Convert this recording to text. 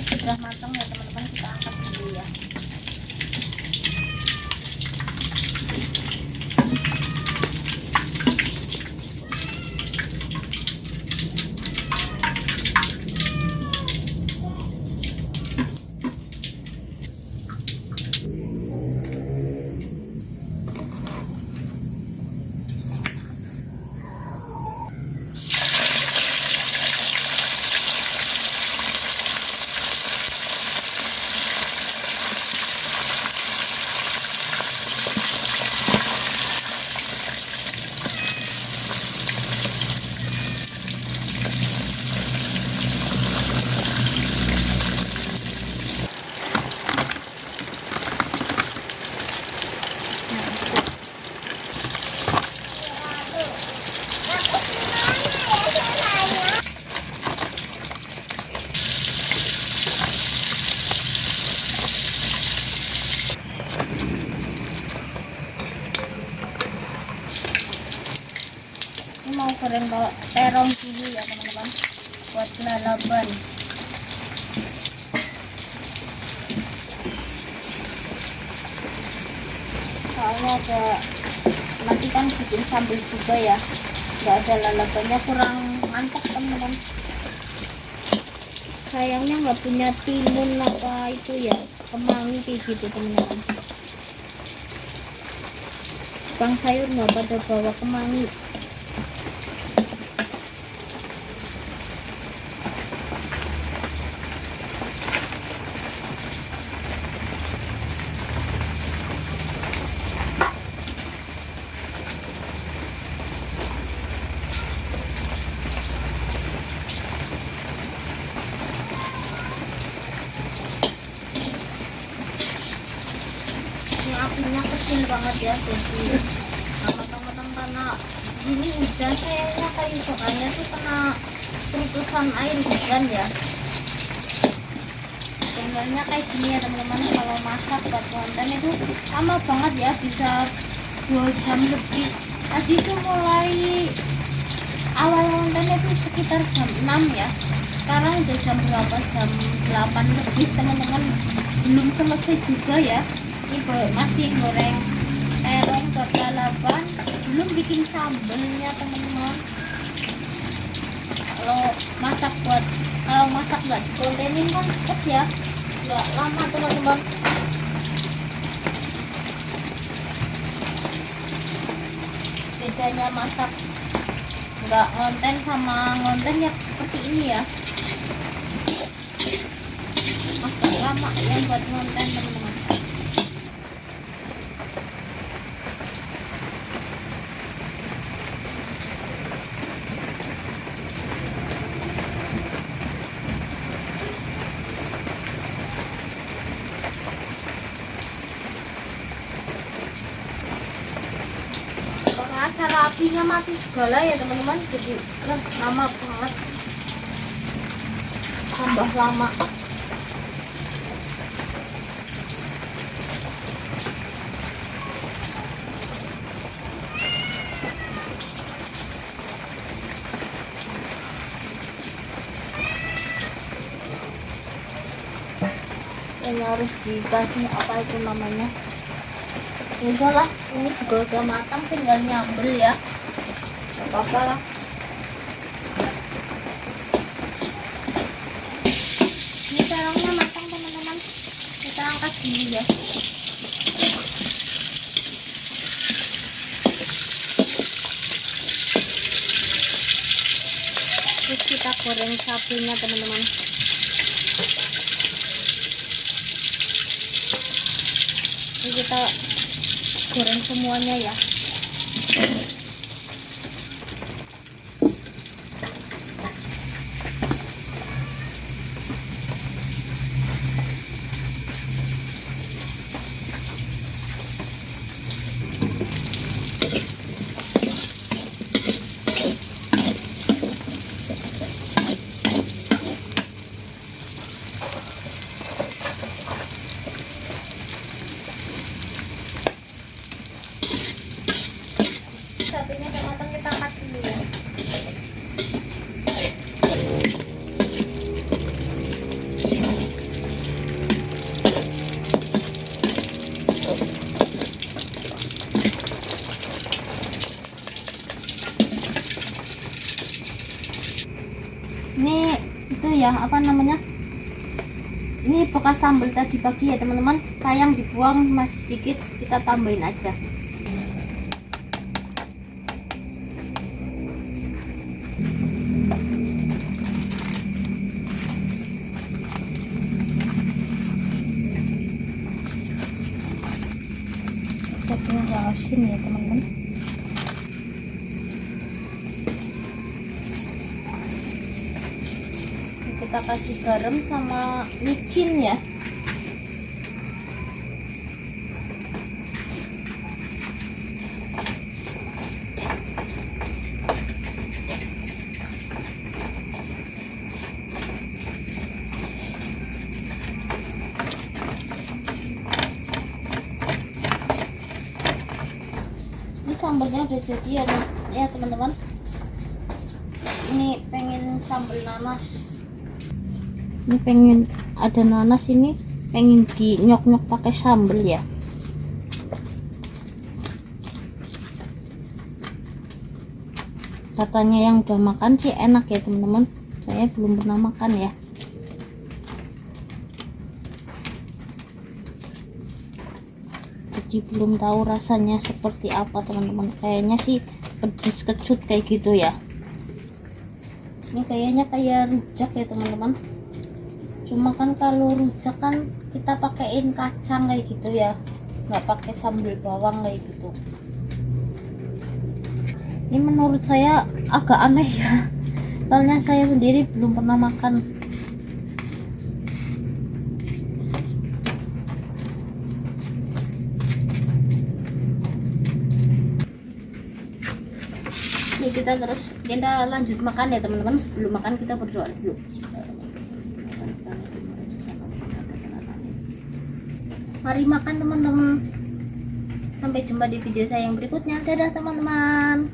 Sudah matang ya teman-teman, kita angkat dulu ya. Ini mau goreng terong dulu ya teman-teman, buat lalapan. Soalnya ada, nanti kan bikin sambal juga ya, nggak ada lalapannya, kurang mantap teman-teman. Sayangnya nggak punya timun apa itu ya, kemangi kayak gitu teman-teman. Bang sayur nggak pada bawa kemangi. Apinya kecil banget ya, jadi matang-matang karena ini hujan, kayaknya kayu bahannya tuh kena kerutusan air hujan ya. Sebenarnya kayak gini ya teman-teman, kalau masak buat konten itu lama banget ya, bisa 2 jam lebih. Tadi tuh mulai awal kontennya tuh sekitar jam 6 ya, sekarang udah jam berapa, jam 8 lebih teman-teman, belum selesai juga ya. Ini masih goreng terong buat lalapan, belum bikin sambelnya teman-teman. Kalau masak nggak dikontenin kan cepet ya, nggak lama teman-teman. Bedanya masak nggak ngonten sama ngonten ya seperti ini ya, masak lama ya buat ngonten teman-teman. cara apinya mati segala ya teman-teman, jadi lama banget, tambah lama. Ini harus dikasih apa itu namanya, ya udahlah, ini juga udah matang, tinggal nyambel ya, gak apa-apa lah. Ini terongnya matang teman-teman, kita angkat dulu ya. Terus kita goreng cabenya teman-teman. Ini kita goreng semuanya ya. Cabenya udah matang, kita angkat dulu ya. Ini itu ya, apa namanya, ini bekas sambal tadi pagi ya teman-teman, sayang dibuang, masih sedikit, kita tambahin aja. Kita asin ya teman-teman. Kita kasih garam sama micin ya. Ini sambalnya udah jadi ya teman-teman. Ini pengen sambal nanas. Ini pengen ada nanas, ini pengen di nyok-nyok pakai sambal ya. Katanya yang udah makan sih enak ya teman-teman, saya belum pernah makan ya. Jadi belum tahu rasanya seperti apa teman-teman, kayaknya sih pedes kecut kayak gitu ya. Ini kayaknya kayak rujak ya teman-teman, cuma kan kalau rujak kan kita pakaiin kacang kayak gitu ya, nggak pakai sambal bawang kayak gitu. Ini menurut saya agak aneh ya, soalnya saya sendiri belum pernah makan. Ini kita lanjut makan ya teman-teman. Sebelum makan kita berdoa dulu. Mari makan teman-teman. Sampai jumpa di video saya yang berikutnya. Dadah teman-teman.